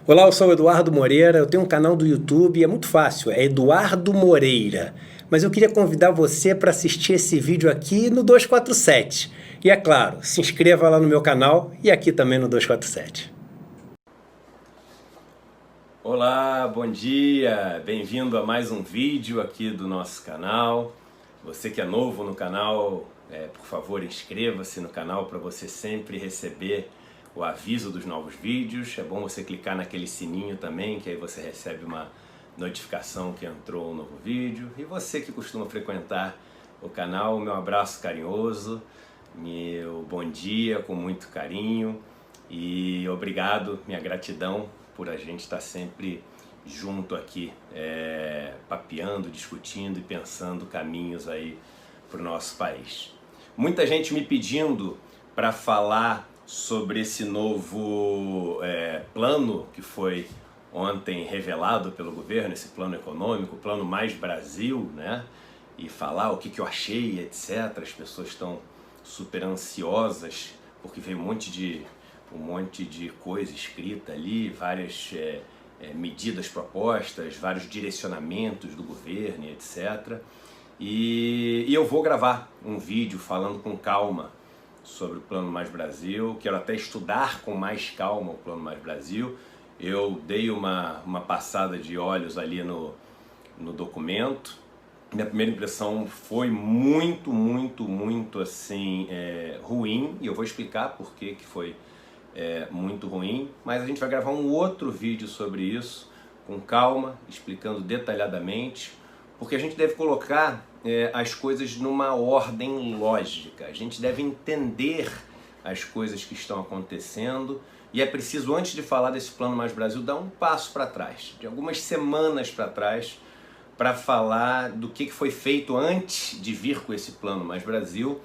Olá, eu sou o Eduardo Moreira, eu tenho um canal do YouTube, é muito fácil, é Eduardo Moreira. Mas eu queria convidar você para assistir esse vídeo aqui no 247. E é claro, se inscreva lá no meu canal e aqui também no 247. Olá, bom dia! Bem-vindo a mais um vídeo aqui do nosso canal. Você que é novo no canal, por favor, inscreva-se no canal para você sempre receber o aviso dos novos vídeos. É bom você clicar naquele sininho também, que aí você recebe uma notificação que entrou um novo vídeo. E você que costuma frequentar o canal, meu abraço carinhoso, meu bom dia com muito carinho e obrigado, minha gratidão por a gente estar sempre junto aqui, papeando, discutindo e pensando caminhos aí para o nosso país. Muita gente me pedindo para falar sobre esse novo plano que foi ontem revelado pelo governo, esse plano econômico, o Plano Mais Brasil, né? E falar o que eu achei, etc. As pessoas estão super ansiosas porque veio um monte de coisa escrita ali, várias medidas propostas, vários direcionamentos do governo, etc. E eu vou gravar um vídeo falando com calma sobre o Plano Mais Brasil. Quero até estudar com mais calma o Plano Mais Brasil. Eu dei uma passada de olhos ali no documento. Minha primeira impressão foi muito assim, ruim, e eu vou explicar por que foi muito ruim, mas a gente vai gravar um outro vídeo sobre isso, com calma, explicando detalhadamente, porque a gente deve colocar as coisas numa ordem lógica, a gente deve entender as coisas que estão acontecendo, e é preciso, antes de falar desse Plano Mais Brasil, dar um passo para trás, de algumas semanas para trás, para falar do que foi feito antes de vir com esse Plano Mais Brasil,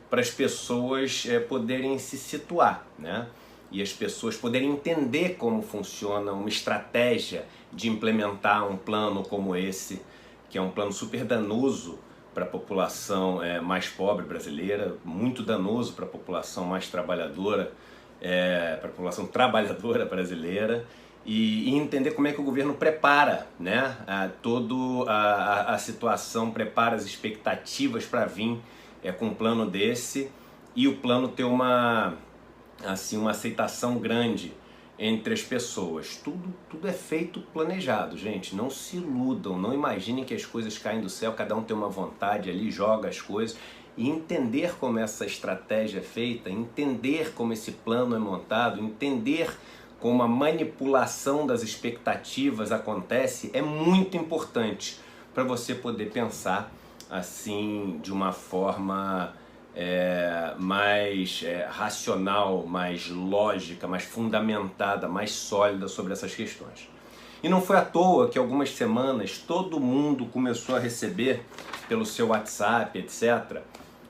para as pessoas poderem se situar, né? E as pessoas poderem entender como funciona uma estratégia de implementar um plano como esse, que é um plano super danoso para a população mais pobre brasileira, muito danoso para a população mais trabalhadora, para a população trabalhadora brasileira, e entender como é que o governo prepara, né, toda a situação, prepara as expectativas para vir com um plano desse, e o plano ter uma aceitação grande entre as pessoas. Tudo é feito planejado, gente. Não se iludam, não imaginem que as coisas caem do céu, cada um tem uma vontade ali, joga as coisas. E entender como essa estratégia é feita, entender como esse plano é montado, entender como a manipulação das expectativas acontece, é muito importante para você poder pensar assim de uma forma mais racional, mais lógica, mais fundamentada, mais sólida sobre essas questões. E não foi à toa que algumas semanas todo mundo começou a receber pelo seu WhatsApp, etc.,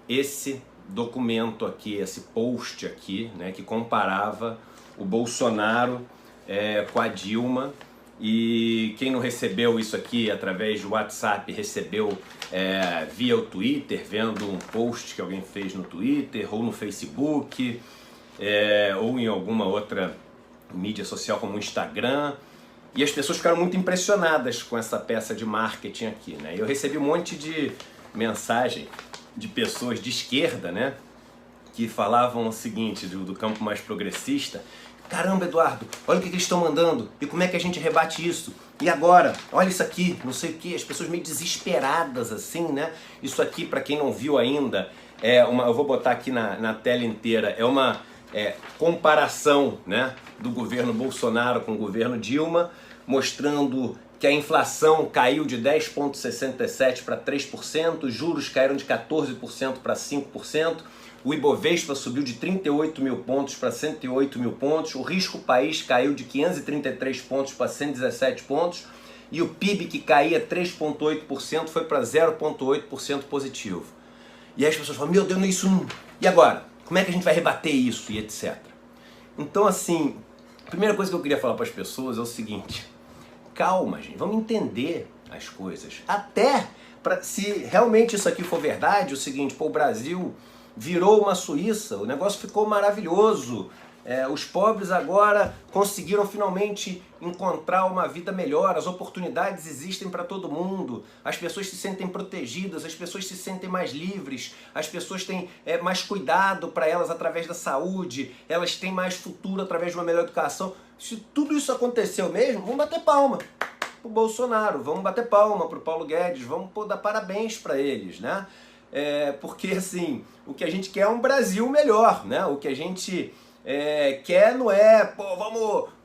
esse documento aqui, esse post aqui, né, que comparava o Bolsonaro com a Dilma. E quem não recebeu isso aqui através do WhatsApp, recebeu via o Twitter, vendo um post que alguém fez no Twitter, ou no Facebook, ou em alguma outra mídia social como o Instagram. E as pessoas ficaram muito impressionadas com essa peça de marketing aqui, né? Eu recebi um monte de mensagem de pessoas de esquerda, né, que falavam o seguinte, do campo mais progressista: caramba, Eduardo, olha o que eles estão mandando, e como é que a gente rebate isso? E agora? Olha isso aqui, não sei o que, as pessoas meio desesperadas assim, né? Isso aqui, para quem não viu ainda, eu vou botar aqui na tela inteira, é uma comparação, né, do governo Bolsonaro com o governo Dilma, mostrando que a inflação caiu de 10,67% para 3%, os juros caíram de 14% para 5%, o Ibovespa subiu de 38 mil pontos para 108 mil pontos, o risco país caiu de 533 pontos para 117 pontos, e o PIB, que caía 3,8%, foi para 0,8% positivo. E aí as pessoas falam: meu Deus, isso não... E agora? Como é que a gente vai rebater isso? E etc. Então, assim, a primeira coisa que eu queria falar para as pessoas é o seguinte: calma, gente, vamos entender as coisas. Até, se realmente isso aqui for verdade, o seguinte, o Brasil virou uma Suíça, o negócio ficou maravilhoso, Os pobres agora conseguiram finalmente encontrar uma vida melhor, as oportunidades existem para todo mundo, as pessoas se sentem protegidas, as pessoas se sentem mais livres, as pessoas têm mais cuidado para elas através da saúde, elas têm mais futuro através de uma melhor educação. Se tudo isso aconteceu mesmo, vamos bater palma pro Bolsonaro, vamos bater palma pro Paulo Guedes, vamos dar parabéns para eles, né? Porque assim, o que a gente quer é um Brasil melhor, né? O que a gente quer não é, pô,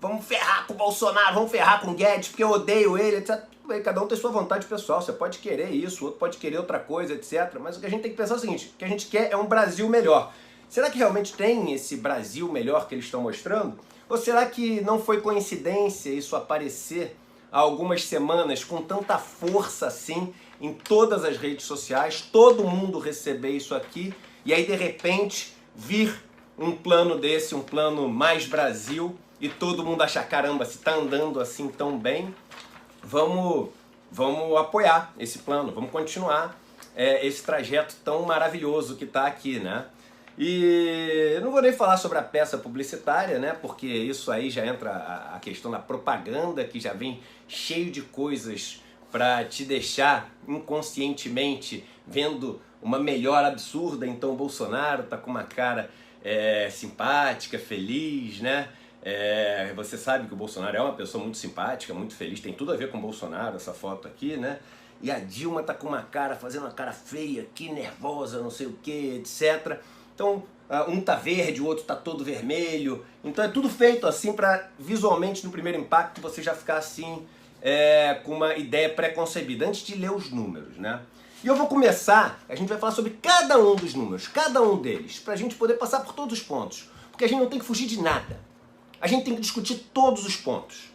vamos ferrar com o Bolsonaro, vamos ferrar com o Guedes, porque eu odeio ele, etc. Cada um tem sua vontade pessoal, você pode querer isso, o outro pode querer outra coisa, etc. Mas o que a gente tem que pensar é o seguinte, o que a gente quer é um Brasil melhor. Será que realmente tem esse Brasil melhor que eles estão mostrando? Ou será que não foi coincidência isso aparecer há algumas semanas com tanta força assim em todas as redes sociais, todo mundo receber isso aqui e aí de repente vir um plano desse, um plano mais Brasil e todo mundo achar, caramba, se tá andando assim tão bem, vamos apoiar esse plano, vamos continuar esse trajeto tão maravilhoso que tá aqui, né? E eu não vou nem falar sobre a peça publicitária, né? Porque isso aí já entra a questão da propaganda, que já vem cheio de coisas para te deixar inconscientemente vendo uma melhora absurda. Então o Bolsonaro tá com uma cara simpática, feliz, né? Você sabe que o Bolsonaro é uma pessoa muito simpática, muito feliz, tem tudo a ver com o Bolsonaro, essa foto aqui, né? E a Dilma tá com uma cara, fazendo uma cara feia aqui, nervosa, não sei o que, etc. Então, um tá verde, o outro tá todo vermelho. Então é tudo feito assim para visualmente, no primeiro impacto, você já ficar assim, com uma ideia pré-concebida, antes de ler os números, né? E eu vou começar, a gente vai falar sobre cada um dos números, cada um deles, pra gente poder passar por todos os pontos. Porque a gente não tem que fugir de nada. A gente tem que discutir todos os pontos.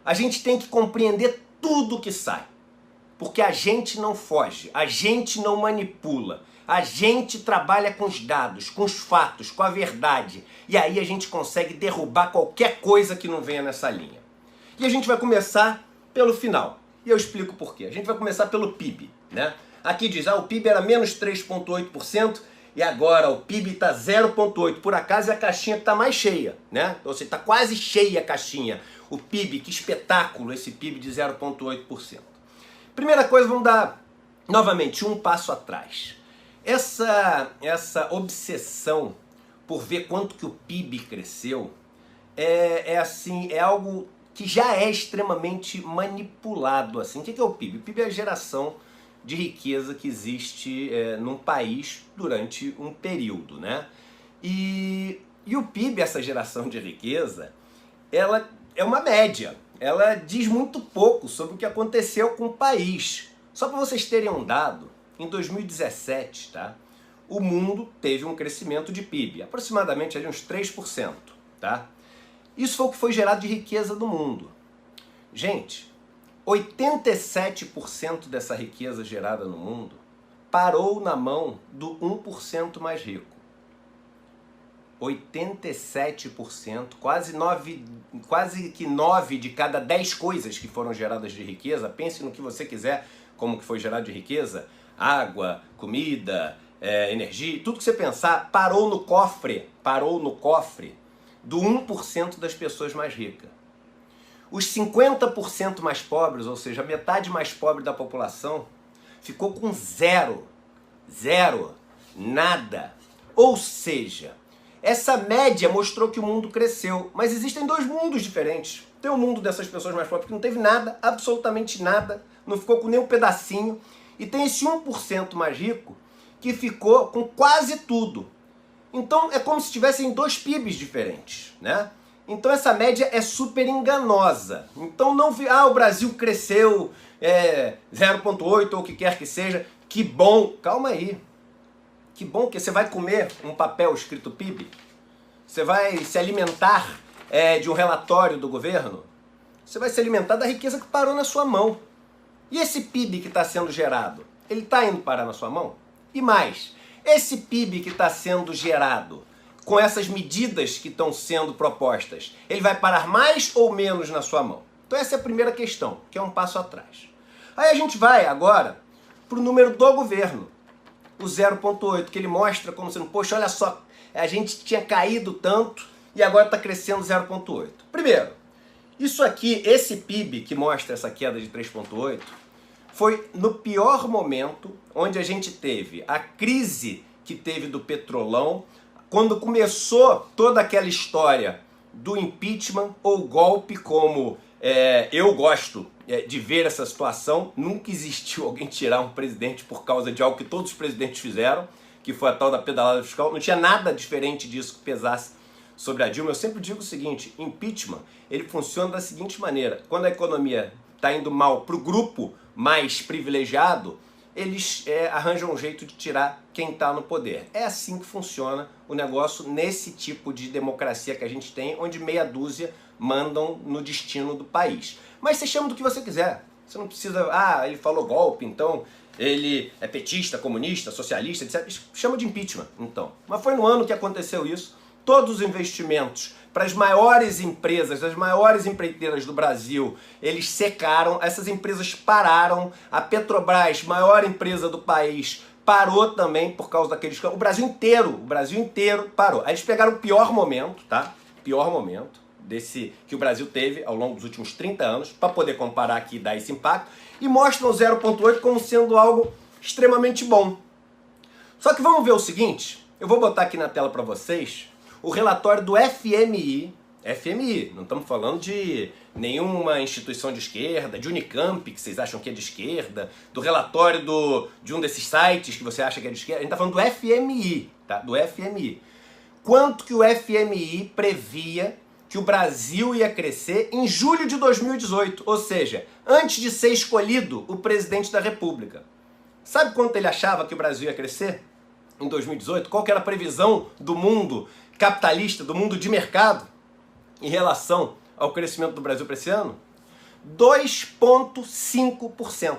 A gente tem que compreender tudo que sai. Porque a gente não foge, a gente não manipula. A gente trabalha com os dados, com os fatos, com a verdade. E aí a gente consegue derrubar qualquer coisa que não venha nessa linha. E a gente vai começar pelo final. E eu explico por quê. A gente vai começar pelo PIB, né? Aqui diz, o PIB era menos 3,8% e agora o PIB está 0,8%. Por acaso é a caixinha que está mais cheia, né? Ou seja, está quase cheia a caixinha. O PIB, que espetáculo esse PIB de 0,8%. Primeira coisa, vamos dar novamente um passo atrás. Essa obsessão por ver quanto que o PIB cresceu é algo que já é extremamente manipulado. Assim. O que é o PIB? O PIB é a geração de riqueza que existe num país durante um período, né? E o PIB, essa geração de riqueza, ela é uma média. Ela diz muito pouco sobre o que aconteceu com o país. Só para vocês terem um dado, em 2017, tá? O mundo teve um crescimento de PIB, aproximadamente ali uns 3%, tá? Isso foi o que foi gerado de riqueza no mundo. Gente, 87% dessa riqueza gerada no mundo parou na mão do 1% mais rico. 87%, quase que 9 de cada 10 coisas que foram geradas de riqueza, pense no que você quiser, como que foi gerado de riqueza, água, comida, energia, tudo que você pensar, parou no cofre do 1% das pessoas mais ricas. Os 50% mais pobres, ou seja, a metade mais pobre da população, ficou com zero, nada. Ou seja, essa média mostrou que o mundo cresceu, mas existem dois mundos diferentes. Tem o mundo dessas pessoas mais pobres que não teve nada, absolutamente nada, não ficou com nem um pedacinho, e tem esse 1% mais rico que ficou com quase tudo. Então é como se tivessem dois PIBs diferentes, né? Então essa média é super enganosa. Então não vi, o Brasil cresceu 0,8 ou o que quer que seja, que bom. Calma aí. Que bom que você vai comer um papel escrito PIB? Você vai se alimentar de um relatório do governo? Você vai se alimentar da riqueza que parou na sua mão. E esse PIB que está sendo gerado, ele está indo parar na sua mão? E mais, esse PIB que está sendo gerado, com essas medidas que estão sendo propostas, ele vai parar mais ou menos na sua mão? Então essa é a primeira questão, que é um passo atrás. Aí a gente vai agora para o número do governo, o 0,8, que ele mostra como sendo, poxa, olha só, a gente tinha caído tanto e agora está crescendo 0,8. Primeiro, isso aqui, esse PIB que mostra essa queda de 3,8, foi no pior momento onde a gente teve a crise que teve do petrolão, quando começou toda aquela história do impeachment ou golpe, como eu gosto de ver essa situação. Nunca existiu alguém tirar um presidente por causa de algo que todos os presidentes fizeram, que foi a tal da pedalada fiscal. Não tinha nada diferente disso que pesasse sobre a Dilma. Eu sempre digo o seguinte, impeachment, ele funciona da seguinte maneira: quando a economia está indo mal para o grupo mais privilegiado, eles arranjam um jeito de tirar quem está no poder. É assim que funciona o negócio nesse tipo de democracia que a gente tem, onde meia dúzia mandam no destino do país. Mas você chama do que você quiser. Você não precisa, ele falou golpe, então ele é petista, comunista, socialista, etc. Chama de impeachment, então. Mas foi no ano que aconteceu isso. Todos os investimentos para as maiores empresas, as maiores empreiteiras do Brasil, eles secaram, essas empresas pararam, a Petrobras, maior empresa do país, parou também por causa daqueles... O Brasil inteiro parou. Aí eles pegaram o pior momento, tá? Pior momento desse que o Brasil teve ao longo dos últimos 30 anos, para poder comparar aqui e dar esse impacto, e mostram o 0,8 como sendo algo extremamente bom. Só que vamos ver o seguinte, eu vou botar aqui na tela para vocês o relatório do FMI, não estamos falando de nenhuma instituição de esquerda, de Unicamp, que vocês acham que é de esquerda, do relatório de um desses sites que você acha que é de esquerda, a gente está falando do FMI, tá? Do FMI. Quanto que o FMI previa que o Brasil ia crescer em julho de 2018, ou seja, antes de ser escolhido o presidente da República. Sabe quanto ele achava que o Brasil ia crescer em 2018? Qual que era a previsão do mundo capitalista, do mundo de mercado, em relação ao crescimento do Brasil para esse ano? 2,5%.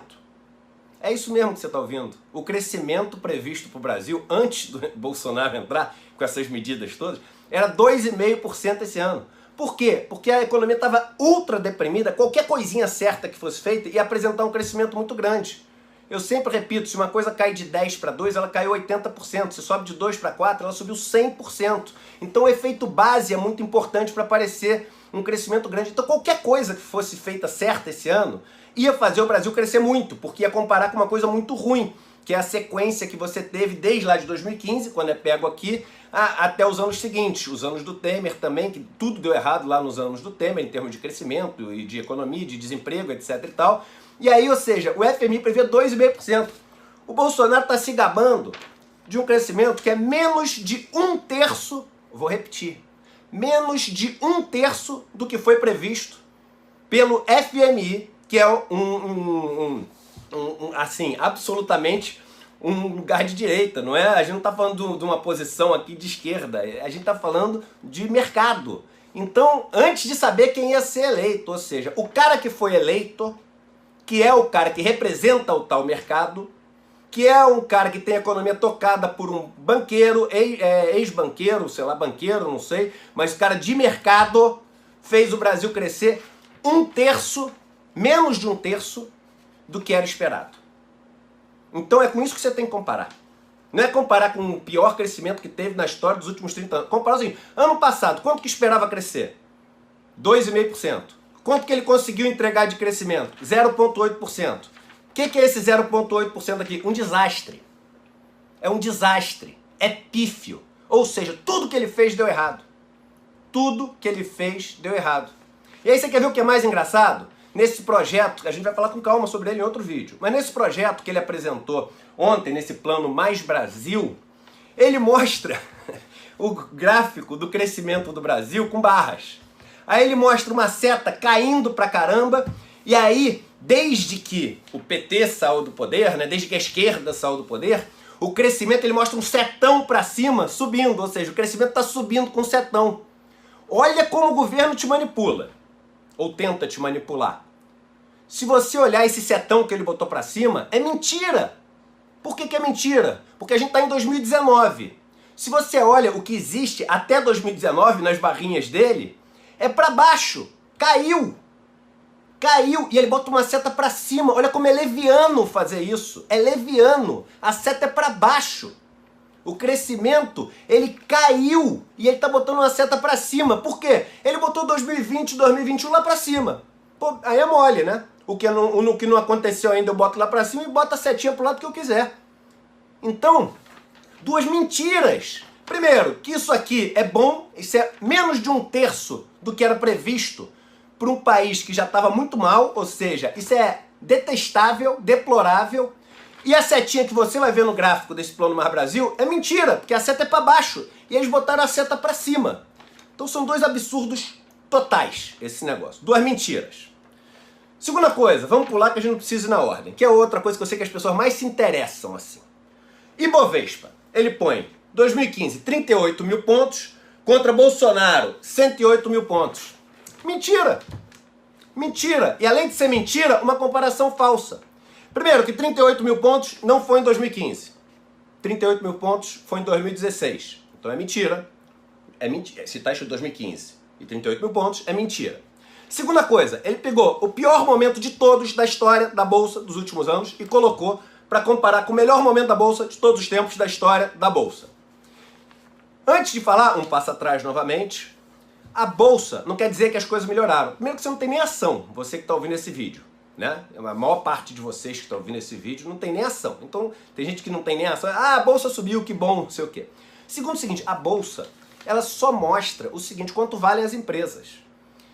É isso mesmo que você está ouvindo. O crescimento previsto para o Brasil, antes do Bolsonaro entrar com essas medidas todas, era 2,5% esse ano. Por quê? Porque a economia estava ultra deprimida, qualquer coisinha certa que fosse feita ia apresentar um crescimento muito grande. Eu sempre repito, se uma coisa cai de 10 para 2, ela caiu 80%. Se sobe de 2 para 4, ela subiu 100%. Então o efeito base é muito importante para aparecer um crescimento grande. Então qualquer coisa que fosse feita certa esse ano ia fazer o Brasil crescer muito, porque ia comparar com uma coisa muito ruim, que é a sequência que você teve desde lá de 2015, quando é pego aqui, até os anos seguintes, os anos do Temer também, que tudo deu errado lá nos anos do Temer, em termos de crescimento e de economia, de desemprego, etc e tal. E aí, ou seja, o FMI prevê 2,5%. O Bolsonaro está se gabando de um crescimento que é menos de 1/3, vou repetir, menos de 1/3 do que foi previsto pelo FMI, que é assim, absolutamente um lugar de direita, não é? A gente não está falando de uma posição aqui de esquerda, a gente está falando de mercado. Então, antes de saber quem ia ser eleito, ou seja, o cara que foi eleito, que é o cara que representa o tal mercado, que é um cara que tem a economia tocada por um banqueiro, ex-banqueiro, sei lá, banqueiro, não sei, mas o cara de mercado fez o Brasil crescer 1/3, menos de 1/3 do que era esperado. Então é com isso que você tem que comparar. Não é comparar com o pior crescimento que teve na história dos últimos 30 anos. Comparar assim, ano passado, quanto que esperava crescer? 2,5%. Quanto que ele conseguiu entregar de crescimento? 0,8%. O que é esse 0,8% aqui? Um desastre. É um desastre. É pífio. Ou seja, tudo que ele fez deu errado. Tudo que ele fez deu errado. E aí você quer ver o que é mais engraçado? Nesse projeto, a gente vai falar com calma sobre ele em outro vídeo, mas nesse projeto que ele apresentou ontem, nesse plano Mais Brasil, ele mostra o gráfico do crescimento do Brasil com barras. Aí ele mostra uma seta caindo pra caramba, e aí, desde que o PT saiu do poder, né, desde que a esquerda saiu do poder, o crescimento ele mostra um setão pra cima, subindo, ou seja, o crescimento tá subindo com setão. Olha como o governo te manipula, ou tenta te manipular. Se você olhar esse setão que ele botou pra cima, é mentira. Por que é mentira? Porque a gente tá em 2019. Se você olha o que existe até 2019 nas barrinhas dele, é pra baixo. Caiu. Caiu. E ele bota uma seta pra cima. Olha como é leviano fazer isso. É leviano. A seta é pra baixo. O crescimento, ele caiu e ele tá botando uma seta para cima. Por quê? Ele botou 2020, 2021 lá para cima. Pô, aí é mole, né? O que não aconteceu ainda eu boto lá para cima e boto a setinha pro lado que eu quiser. Então, duas mentiras. Primeiro, que isso aqui é bom, isso é menos de 1/3 do que era previsto para um país que já estava muito mal, ou seja, isso é detestável, deplorável. E a setinha que você vai ver no gráfico desse Plano Mar Brasil é mentira, porque a seta é para baixo e eles botaram a seta para cima. Então são dois absurdos totais esse negócio, duas mentiras. Segunda coisa, vamos pular que a gente não precisa ir na ordem, que é outra coisa que eu sei que as pessoas mais se interessam assim. Ibovespa, ele põe 2015, 38 mil pontos, contra Bolsonaro, 108 mil pontos. Mentira! Mentira! E além de ser mentira, uma comparação falsa. Primeiro, que 38 mil pontos não foi em 2015. 38 mil pontos foi em 2016. Então é mentira. É mentira. Se está escrito 2015 e 38 mil pontos, é mentira. Segunda coisa, ele pegou o pior momento de todos da história da Bolsa dos últimos anos e colocou para comparar com o melhor momento da Bolsa de todos os tempos da história da Bolsa. Antes de falar, um passo atrás novamente, a Bolsa não quer dizer que as coisas melhoraram. Primeiro que você não tem nem ação, você que está ouvindo esse vídeo. Né? A maior parte de vocês que estão ouvindo esse vídeo não tem nem ação. Então, tem gente que não tem nem ação. Ah, a Bolsa subiu, que bom, não sei o quê. Segundo o seguinte, a Bolsa, ela só mostra o seguinte, quanto valem as empresas.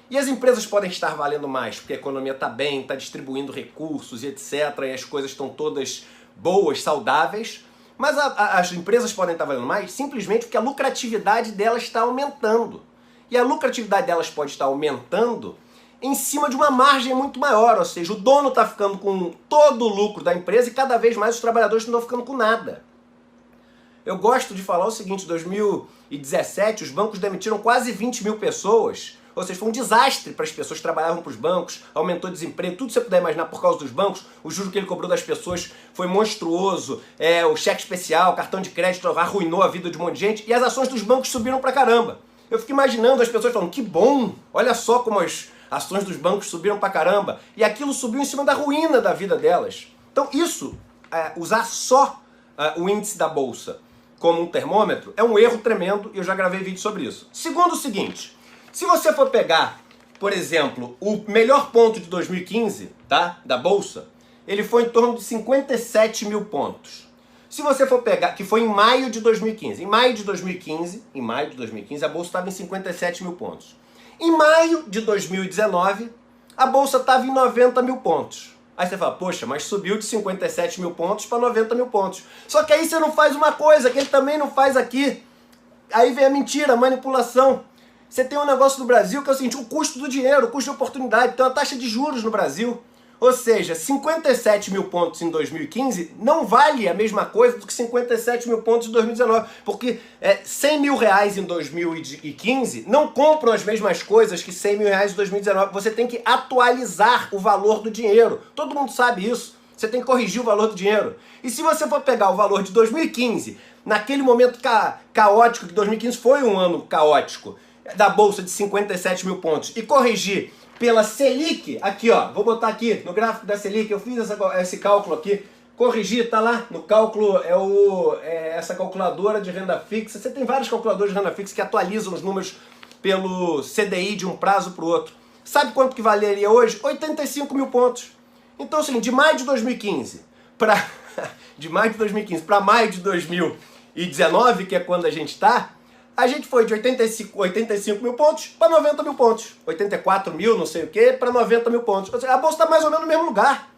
E as empresas podem estar valendo mais, porque a economia está bem, está distribuindo recursos e etc. E as coisas estão todas boas, saudáveis. Mas as empresas podem estar valendo mais simplesmente porque a lucratividade delas está aumentando. E a lucratividade delas pode estar aumentando em cima de uma margem muito maior, ou seja, o dono está ficando com todo o lucro da empresa e cada vez mais os trabalhadores não estão ficando com nada. Eu gosto de falar o seguinte, em 2017 os bancos demitiram quase 20 mil pessoas, ou seja, foi um desastre para as pessoas que trabalhavam para os bancos, aumentou o desemprego, tudo que você puder imaginar por causa dos bancos, o juro que ele cobrou das pessoas foi monstruoso, o cheque especial, o cartão de crédito arruinou a vida de um monte de gente e as ações dos bancos subiram pra caramba. Eu fico imaginando as pessoas falando, que bom, olha só como as ações dos bancos subiram pra caramba, e aquilo subiu em cima da ruína da vida delas. Então isso, usar só o índice da Bolsa como um termômetro, é um erro tremendo, e eu já gravei vídeo sobre isso. Segundo o seguinte, se você for pegar, por exemplo, o melhor ponto de 2015, tá, da Bolsa, ele foi em torno de 57 mil pontos. Se você for pegar, que foi em maio de 2015, em maio de 2015, a Bolsa estava em 57 mil pontos. Em maio de 2019, a Bolsa estava em 90 mil pontos. Aí você fala, poxa, mas subiu de 57 mil pontos para 90 mil pontos. Só que aí você não faz uma coisa que ele também não faz aqui. Aí vem a mentira, a manipulação. Você tem um negócio no Brasil que é o seguinte, o custo do dinheiro, o custo de oportunidade, tem uma taxa de juros no Brasil. Ou seja, 57 mil pontos em 2015 não vale a mesma coisa do que 57 mil pontos em 2019. Porque 100 mil reais em 2015 não compram as mesmas coisas que 100 mil reais em 2019. Você tem que atualizar o valor do dinheiro. Todo mundo sabe isso. Você tem que corrigir o valor do dinheiro. E se você for pegar o valor de 2015, naquele momento caótico, que 2015 foi um ano caótico, da Bolsa de 57 mil pontos, e corrigir pela Selic, aqui ó, vou botar aqui no gráfico da Selic, eu fiz esse cálculo aqui, corrigir, tá lá no cálculo, essa calculadora de renda fixa, você tem vários calculadores de renda fixa que atualizam os números pelo CDI de um prazo para o outro. Sabe quanto que valeria hoje? 85 mil pontos. Então assim, de maio de 2015 para maio de 2019, que é quando a gente foi de 85 mil pontos para 90 mil pontos. 84 mil, não sei o que, para 90 mil pontos. Ou seja, a Bolsa está mais ou menos no mesmo lugar.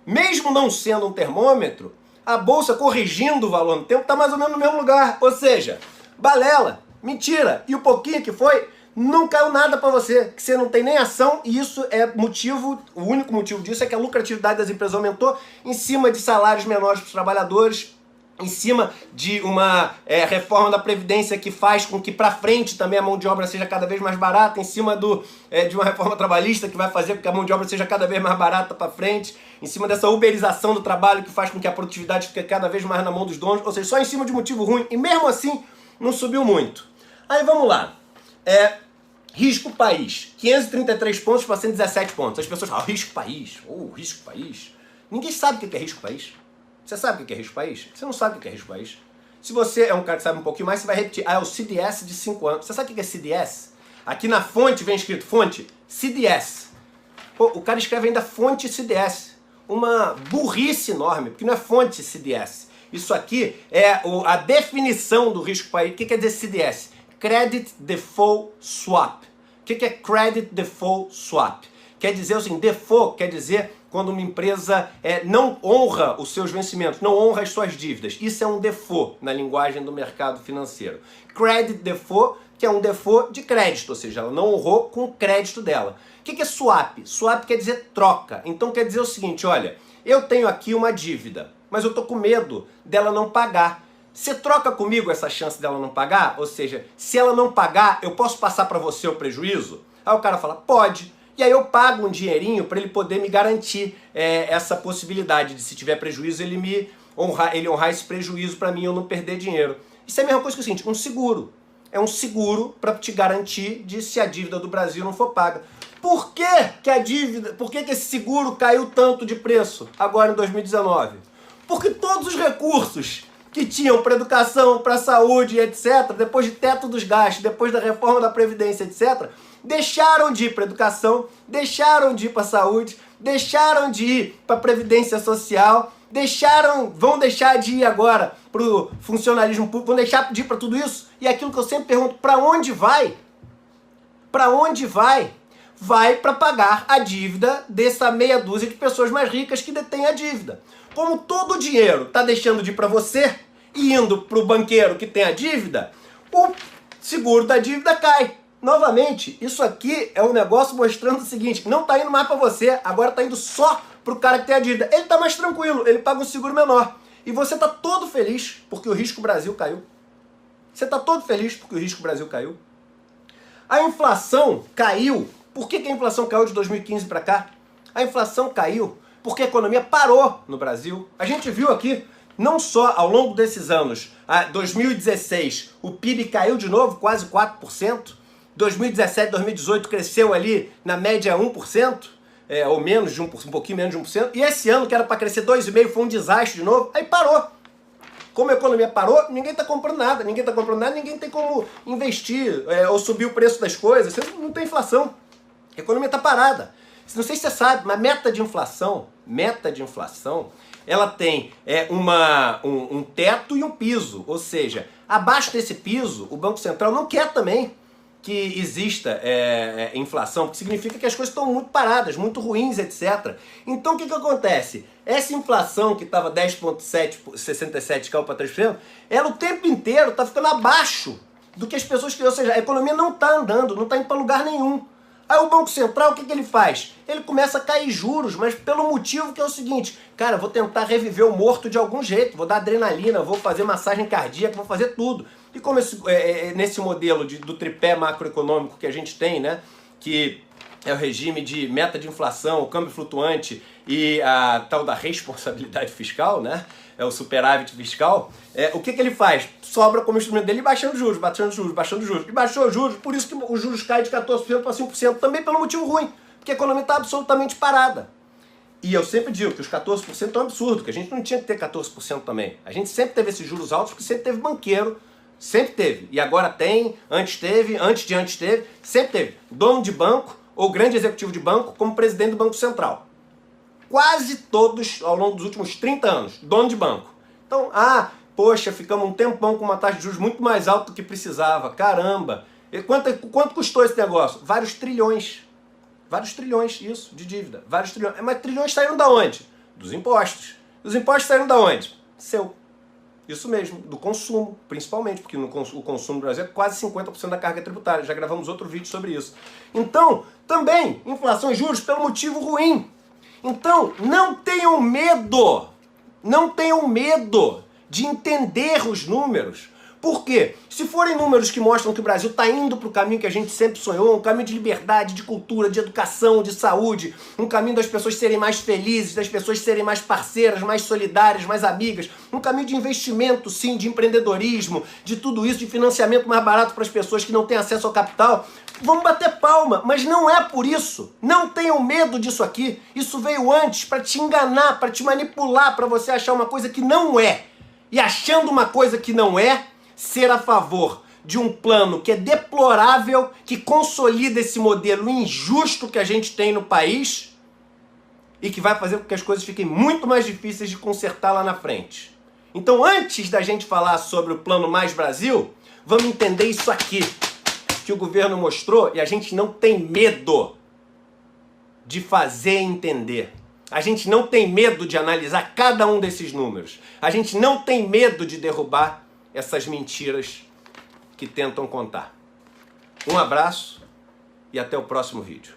Mesmo não sendo um termômetro, a Bolsa corrigindo o valor no tempo está mais ou menos no mesmo lugar. Ou seja, balela, mentira. E o pouquinho que foi, não caiu nada para você. Que você não tem nem ação e isso é motivo, o único motivo disso é que a lucratividade das empresas aumentou em cima de salários menores para os trabalhadores, em cima de uma reforma da Previdência que faz com que para frente também a mão de obra seja cada vez mais barata, em cima de uma reforma trabalhista que vai fazer com que a mão de obra seja cada vez mais barata para frente, em cima dessa uberização do trabalho que faz com que a produtividade fique cada vez mais na mão dos donos, ou seja, só em cima de motivo ruim, e mesmo assim não subiu muito. Aí vamos lá. Risco país, 533 pontos para 117 pontos. As pessoas falam, risco país, risco país. Ninguém sabe o que é risco país. Você sabe o que é risco país? Você não sabe o que é risco país. Se você é um cara que sabe um pouquinho mais, você vai repetir. Ah, é o CDS de 5 anos. Você sabe o que é CDS? Aqui na fonte vem escrito, fonte, CDS. Pô, o cara escreve ainda fonte CDS. Uma burrice enorme, porque não é fonte CDS. Isso aqui é a definição do risco país. O que quer dizer CDS? Credit Default Swap. O que é Credit Default Swap? Quer dizer assim, default quer dizer quando uma empresa não honra os seus vencimentos, não honra as suas dívidas. Isso é um default na linguagem do mercado financeiro. Credit Default, que é um default de crédito, ou seja, ela não honrou com o crédito dela. O que é swap? Swap quer dizer troca. Então quer dizer o seguinte, olha, eu tenho aqui uma dívida, mas eu tô com medo dela não pagar. Você troca comigo essa chance dela não pagar? Ou seja, se ela não pagar, eu posso passar para você o prejuízo? Aí o cara fala, pode. E aí eu pago um dinheirinho para ele poder me garantir essa possibilidade de, se tiver prejuízo, ele honrar esse prejuízo para mim, eu não perder dinheiro. Isso é a mesma coisa que o seguinte, um seguro. É um seguro para te garantir de se a dívida do Brasil não for paga. Por que que esse seguro caiu tanto de preço agora em 2019? Porque todos os recursos que tinham para educação, para saúde, etc., depois de teto dos gastos, depois da reforma da Previdência, etc., deixaram de ir para educação, deixaram de ir para saúde, deixaram de ir para Previdência Social, vão deixar de ir agora para o funcionalismo público, vão deixar de ir para tudo isso. E aquilo que eu sempre pergunto, para onde vai? Para onde vai? Vai para pagar a dívida dessa meia dúzia de pessoas mais ricas que detêm a dívida. Como todo o dinheiro está deixando de ir para você e indo para o banqueiro que tem a dívida, o seguro da dívida cai. Novamente, isso aqui é um negócio mostrando o seguinte, não está indo mais para você, agora está indo só para o cara que tem a dívida. Ele está mais tranquilo, ele paga um seguro menor. E você está todo feliz porque o risco Brasil caiu. Você está todo feliz porque o risco Brasil caiu. A inflação caiu. Por que a inflação caiu de 2015 para cá? A inflação caiu porque a economia parou no Brasil. A gente viu aqui, não só ao longo desses anos, 2016 o PIB caiu de novo, quase 4%, 2017, 2018 cresceu ali na média 1%, ou menos de 1%, um pouquinho menos de 1%, e esse ano que era para crescer 2,5% foi um desastre de novo, aí parou. Como a economia parou, ninguém está comprando nada, ninguém tem como investir ou subir o preço das coisas, você não tem inflação, a economia está parada. Não sei se você sabe, mas meta de inflação, ela tem um teto e um piso, ou seja, abaixo desse piso, o Banco Central não quer também que exista inflação, porque significa que as coisas estão muito paradas, muito ruins, etc. Então o que acontece? Essa inflação que estava 10,67 caiu para 3%, ela o tempo inteiro está ficando abaixo do que as pessoas queriam, ou seja, a economia não está andando, não está indo para lugar nenhum. Aí o Banco Central, o que ele faz? Ele começa a cair juros, mas pelo motivo que é o seguinte, cara, vou tentar reviver o morto de algum jeito, vou dar adrenalina, vou fazer massagem cardíaca, vou fazer tudo. E como nesse modelo do tripé macroeconômico que a gente tem, né, que é o regime de meta de inflação, o câmbio flutuante e a tal da responsabilidade fiscal, né, é o superávit fiscal, o que ele faz? Sobra como instrumento dele baixando juros, baixando juros. E baixou os juros, por isso que os juros caem de 14% para 5%, também pelo motivo ruim, porque a economia está absolutamente parada. E eu sempre digo que os 14% é um absurdo, que a gente não tinha que ter 14% também. A gente sempre teve esses juros altos porque sempre teve banqueiro, sempre teve. E agora tem, antes teve, sempre teve. Dono de banco ou grande executivo de banco como presidente do Banco Central. Quase todos ao longo dos últimos 30 anos, dono de banco. Então, poxa, ficamos um tempão com uma taxa de juros muito mais alta do que precisava. Caramba! E quanto custou esse negócio? Vários trilhões. Vários trilhões, isso, de dívida. Vários trilhões. Mas trilhões saíram da onde? Dos impostos. Os impostos saíram da onde? Seu. Isso mesmo, do consumo, principalmente, porque o consumo no Brasil é quase 50% da carga tributária. Já gravamos outro vídeo sobre isso. Então, também, inflação e juros pelo motivo ruim. Então, não tenham medo de entender os números. Por quê? Se forem números que mostram que o Brasil está indo para o caminho que a gente sempre sonhou, um caminho de liberdade, de cultura, de educação, de saúde, um caminho das pessoas serem mais felizes, das pessoas serem mais parceiras, mais solidárias, mais amigas, um caminho de investimento, sim, de empreendedorismo, de tudo isso, de financiamento mais barato para as pessoas que não têm acesso ao capital, vamos bater palma, mas não é por isso. Não tenham medo disso aqui. Isso veio antes para te enganar, para te manipular, para você achar uma coisa que não é. e achando uma coisa que não é, ser a favor de um plano que é deplorável, que consolida esse modelo injusto que a gente tem no país e que vai fazer com que as coisas fiquem muito mais difíceis de consertar lá na frente. Então, antes da gente falar sobre o Plano Mais Brasil, vamos entender isso aqui que o governo mostrou, e a gente não tem medo de fazer entender. A gente não tem medo de analisar cada um desses números. A gente não tem medo de derrubar essas mentiras que tentam contar. Um abraço e até o próximo vídeo.